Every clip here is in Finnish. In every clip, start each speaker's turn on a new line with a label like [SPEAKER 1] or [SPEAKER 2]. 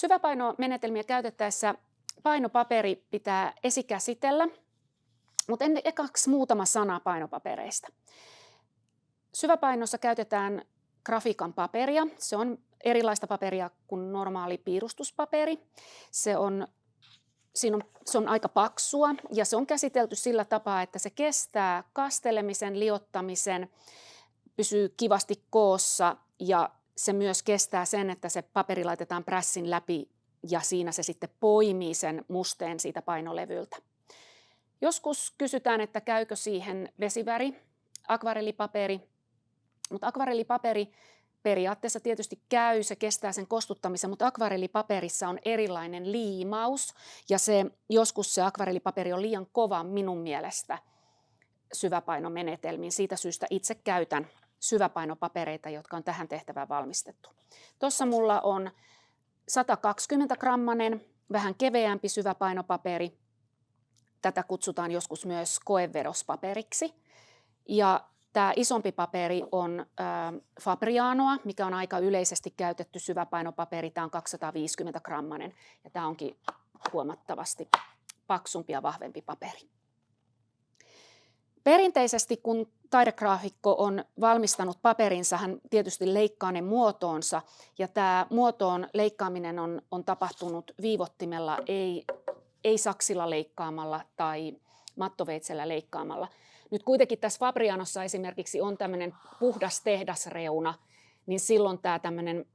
[SPEAKER 1] Syväpainomenetelmiä käytettäessä painopaperi pitää esikäsitellä, mutta ekaksi muutama sana painopapereista. Syväpainossa käytetään grafiikan paperia. Se on erilaista paperia kuin normaali piirustuspaperi. Se on aika paksua ja se on käsitelty sillä tapaa, että se kestää kastelemisen, liottamisen, pysyy kivasti koossa ja se myös kestää sen, että se paperi laitetaan prässin läpi ja siinä se sitten poimii sen musteen siitä painolevyltä. Joskus kysytään, että käykö siihen vesiväri, akvarellipaperi, mutta akvarellipaperi periaatteessa tietysti käy, se kestää sen kostuttamisen, mutta akvarellipaperissa on erilainen liimaus ja joskus se akvarellipaperi on liian kova minun mielestä syväpainomenetelmiin. Siitä syystä itse käytän syväpainopapereita, jotka on tähän tehtävään valmistettu. Tuossa mulla on 120-grammanen, vähän keveämpi syväpainopaperi. Tätä kutsutaan joskus myös koevedospaperiksi. Ja tämä isompi paperi on Fabrianoa, mikä on aika yleisesti käytetty syväpainopaperi. Tämä on 250-grammanen ja tämä onkin huomattavasti paksumpi ja vahvempi paperi. Perinteisesti, kun taidegraafikko on valmistanut paperinsa, hän tietysti leikkaa ne muotoonsa ja tämä muotoon leikkaaminen on tapahtunut viivottimella, ei saksilla leikkaamalla tai mattoveitsellä leikkaamalla. Nyt kuitenkin tässä Fabrianossa esimerkiksi on tämmöinen puhdas tehdasreuna, niin silloin tämä tämmöinen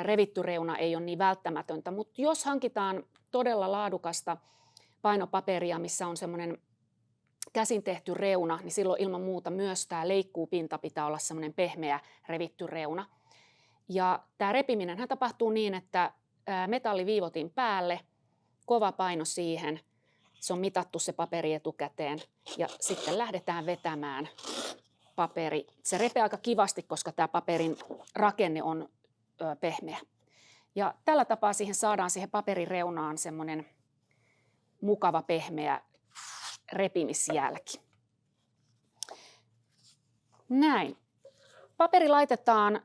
[SPEAKER 1] revitty reuna ei ole niin välttämätöntä. Mutta jos hankitaan todella laadukasta painopaperia, missä on semmoinen käsin tehty reuna, niin silloin ilman muuta myös tämä leikkuupinta pitää olla semmoinen pehmeä revitty reuna. Ja tämä repiminenhän tapahtuu niin, että metalliviivotin päälle, kova paino siihen, se on mitattu se paperi etukäteen ja sitten lähdetään vetämään paperi. Se repeää aika kivasti, koska tämä paperin rakenne on pehmeä. Ja tällä tapaa saadaan siihen paperin reunaan semmoinen mukava pehmeä repimisjälki. Näin. Paperi laitetaan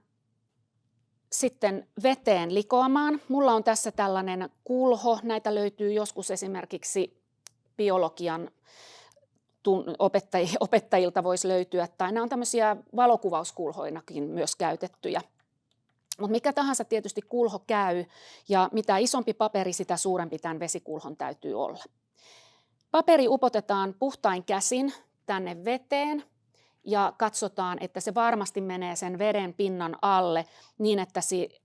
[SPEAKER 1] sitten veteen likoamaan. Mulla on tässä tällainen kulho. Näitä löytyy joskus esimerkiksi biologian opettajilta voisi löytyä. Tai nämä on tämmöisiä valokuvauskulhoinakin myös käytettyjä. Mutta mikä tahansa tietysti kulho käy ja mitä isompi paperi, sitä suurempi tämän vesikulhon täytyy olla. Paperi upotetaan puhtain käsin tänne veteen ja katsotaan, että se varmasti menee sen veden pinnan alle niin, että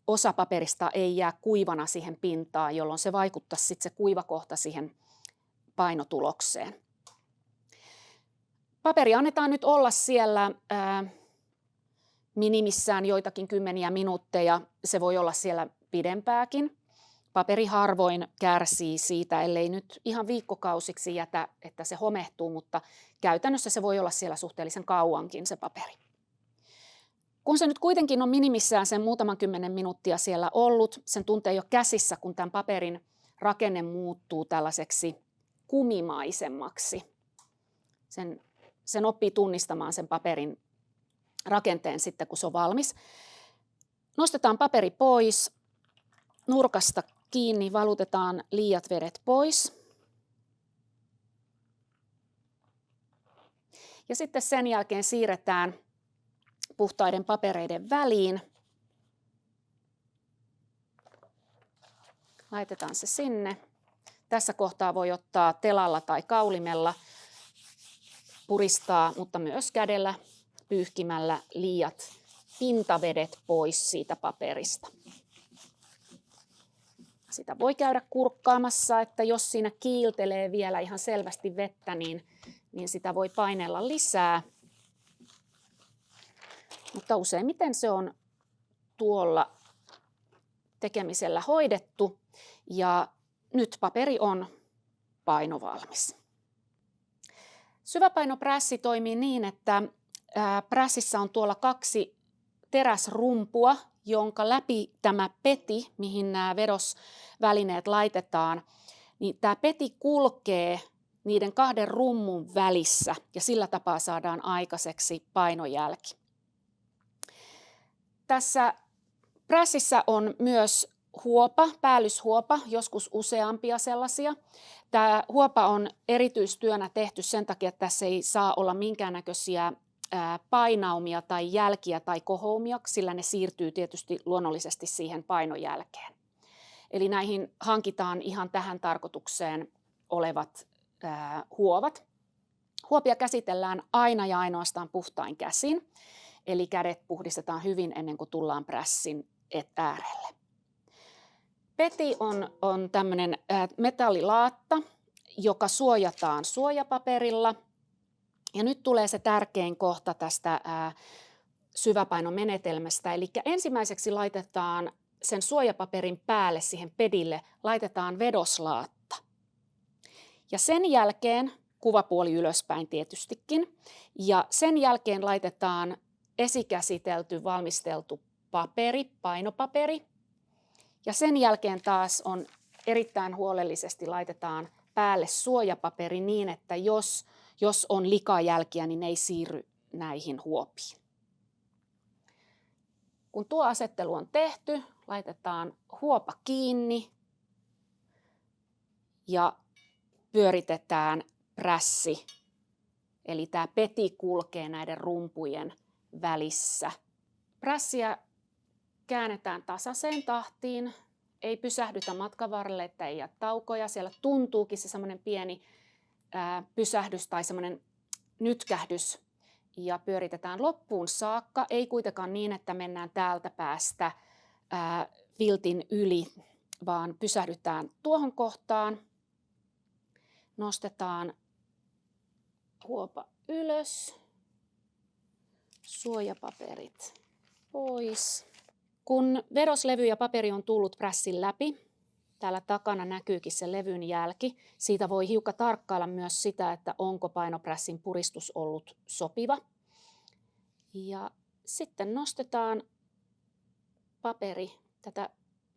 [SPEAKER 1] osa paperista ei jää kuivana siihen pintaan, jolloin se vaikuttaisi sitten se kuiva kohta siihen painotulokseen. Paperi annetaan nyt olla siellä minimissään joitakin kymmeniä minuutteja, se voi olla siellä pidempääkin. Paperi harvoin kärsii siitä, ellei nyt ihan viikkokausiksi jätä, että se homehtuu, mutta käytännössä se voi olla siellä suhteellisen kauankin se paperi. Kun se nyt kuitenkin on minimissään sen muutaman kymmenen minuuttia siellä ollut, sen tuntee jo käsissä, kun tämän paperin rakenne muuttuu tällaiseksi kumimaisemmaksi. Sen oppii tunnistamaan sen paperin rakenteen sitten, kun se on valmis. Nostetaan paperi pois, nurkasta kiinni, valutetaan liiat vedet pois. Ja sitten sen jälkeen siirretään puhtaiden papereiden väliin. Laitetaan se sinne. Tässä kohtaa voi ottaa telalla tai kaulimella, puristaa, mutta myös kädellä pyyhkimällä liiat pintavedet pois siitä paperista. Sitä voi käydä kurkkaamassa, että jos siinä kiiltelee vielä ihan selvästi vettä, niin sitä voi painella lisää. Mutta useimmiten se on tuolla tekemisellä hoidettu ja nyt paperi on painovalmis. Syväpainoprässi toimii niin, että prässissä on tuolla 2 teräsrumpua, jonka läpi tämä peti, mihin nämä vedosvälineet laitetaan, niin tämä peti kulkee niiden 2 rummun välissä ja sillä tapaa saadaan aikaiseksi painojälki. Tässä prässissä on myös huopa, päällyshuopa, joskus useampia sellaisia. Tämä huopa on erityistyönä tehty sen takia, että tässä ei saa olla minkäännäköisiä painaumia tai jälkiä tai kohoumia, sillä ne siirtyy tietysti luonnollisesti siihen painojälkeen. Eli näihin hankitaan ihan tähän tarkoitukseen olevat huovat. Huopia käsitellään aina ja ainoastaan puhtain käsin, eli kädet puhdistetaan hyvin ennen kuin tullaan prässin äärelle. Peti on tämmöinen metallilaatta, joka suojataan suojapaperilla. Ja nyt tulee se tärkein kohta tästä syväpainomenetelmästä. Eli ensimmäiseksi laitetaan sen suojapaperin päälle, siihen pedille, laitetaan vedoslaatta. Ja sen jälkeen, kuvapuoli ylöspäin tietystikin, ja sen jälkeen laitetaan esikäsitelty, valmisteltu paperi, painopaperi. Ja sen jälkeen taas on erittäin huolellisesti laitetaan päälle suojapaperi niin, että jos on likajälkiä, niin ne ei siirry näihin huopiin. Kun tuo asettelu on tehty, laitetaan huopa kiinni ja pyöritetään prässi. Eli tämä peti kulkee näiden rumpujen välissä. Prässiä käännetään tasaiseen tahtiin, ei pysähdytä matkan varrelle, että ei jää taukoja. Siellä tuntuukin se semmoinen pieni pysähdys tai semmoinen nytkähdys ja pyöritetään loppuun saakka. Ei kuitenkaan niin, että mennään täältä päästä viltin yli, vaan pysähdytään tuohon kohtaan. Nostetaan huopa ylös, suojapaperit pois. Kun vedoslevy ja paperi on tullut prässin läpi, täällä takana näkyykin se levyn jälki. Siitä voi hiukan tarkkailla myös sitä, että onko painoprässin puristus ollut sopiva. Ja sitten nostetaan paperi. Tätä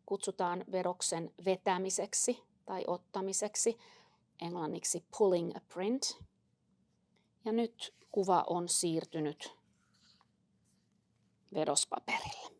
[SPEAKER 1] kutsutaan vedoksen vetämiseksi tai ottamiseksi. Englanniksi pulling a print. Ja nyt kuva on siirtynyt vedospaperille.